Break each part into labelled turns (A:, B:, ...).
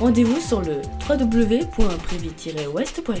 A: Rendez-vous sur le www.privy-ouest.fr.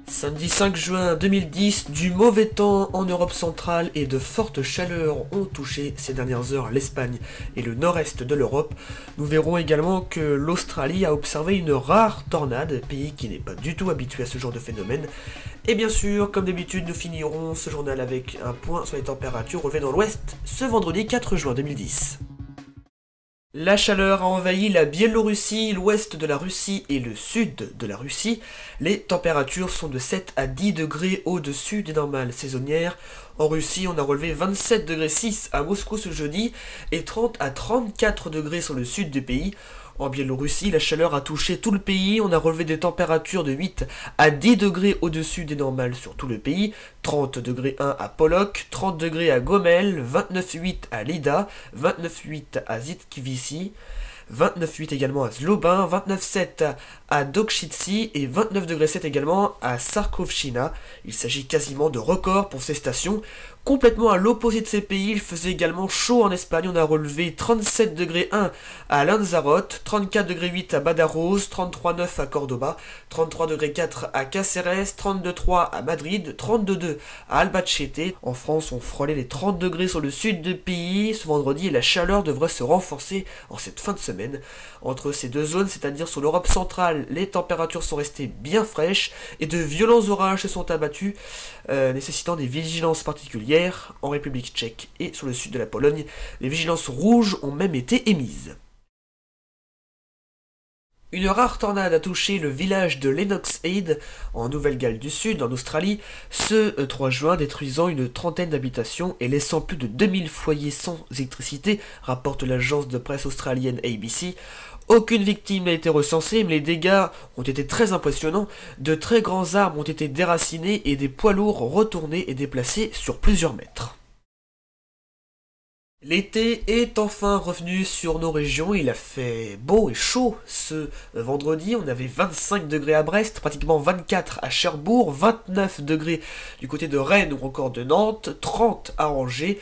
B: Samedi 5 juin 2010, du mauvais temps en Europe centrale et de fortes chaleurs ont touché ces dernières heures l'Espagne et le nord-est de l'Europe. Nous verrons également que l'Australie a observé une rare tornade, pays qui n'est pas du tout habitué à ce genre de phénomène. Et bien sûr, comme d'habitude, nous finirons ce journal avec un point sur les températures relevées dans l'ouest ce vendredi 4 juin 2010. La chaleur a envahi la Biélorussie, l'ouest de la Russie et le sud de la Russie. Les températures sont de 7 à 10 degrés au-dessus des normales saisonnières. En Russie, on a relevé 27,6 degrés à Moscou ce jeudi et 30 à 34 degrés sur le sud du pays. En Biélorussie, la chaleur a touché tout le pays, on a relevé des températures de 8 à 10 degrés au-dessus des normales sur tout le pays, 30 degrés 1 à Polok, 30 degrés à Gomel, 29,8 à Lida, 29,8 à Zitkivisi, 29,8 également à Zlobin, 29,7 à Dokshitsi et 29,7 degrés également à Sarkovchina. Il s'agit quasiment de records pour ces stations. Complètement à l'opposé de ces pays, il faisait également chaud en Espagne. On a relevé 37,1 degrés à Lanzarote, 34,8 degrés à Badajoz, 33,9 à Cordoba, 33,4 degrés à Cáceres, 32,3 à Madrid, 32,2 à Albacete. En France, on frôlait les 30 degrés sur le sud du pays ce vendredi et la chaleur devrait se renforcer en cette fin de semaine. Entre ces deux zones, c'est-à-dire sur l'Europe centrale, les températures sont restées bien fraîches et de violents orages se sont abattus, nécessitant des vigilances particulières. En République tchèque et sur le sud de la Pologne, les vigilances rouges ont même été émises. Une rare tornade a touché le village de Lennox Head, en Nouvelle-Galles du Sud, en Australie, ce 3 juin, détruisant une trentaine d'habitations et laissant plus de 2000 foyers sans électricité, rapporte l'agence de presse australienne ABC. Aucune victime n'a été recensée, mais les dégâts ont été très impressionnants. De très grands arbres ont été déracinés et des poids lourds retournés et déplacés sur plusieurs mètres. L'été est enfin revenu sur nos régions, il a fait beau et chaud ce vendredi, on avait 25 degrés à Brest, pratiquement 24 à Cherbourg, 29 degrés du côté de Rennes ou encore de Nantes, 30 à Angers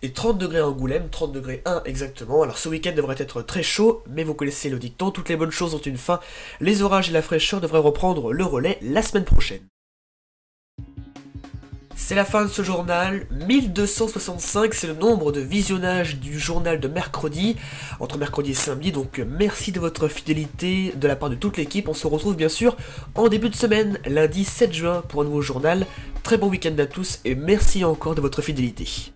B: et 30 degrés à Angoulême, 30 degrés 1 exactement. Alors ce week-end devrait être très chaud, mais vous connaissez le dicton, toutes les bonnes choses ont une fin, les orages et la fraîcheur devraient reprendre le relais la semaine prochaine. C'est la fin de ce journal, 1265, c'est le nombre de visionnages du journal de mercredi, entre mercredi et samedi, donc merci de votre fidélité de la part de toute l'équipe. On se retrouve bien sûr en début de semaine, lundi 7 juin pour un nouveau journal. Très bon week-end à tous et merci encore de votre fidélité.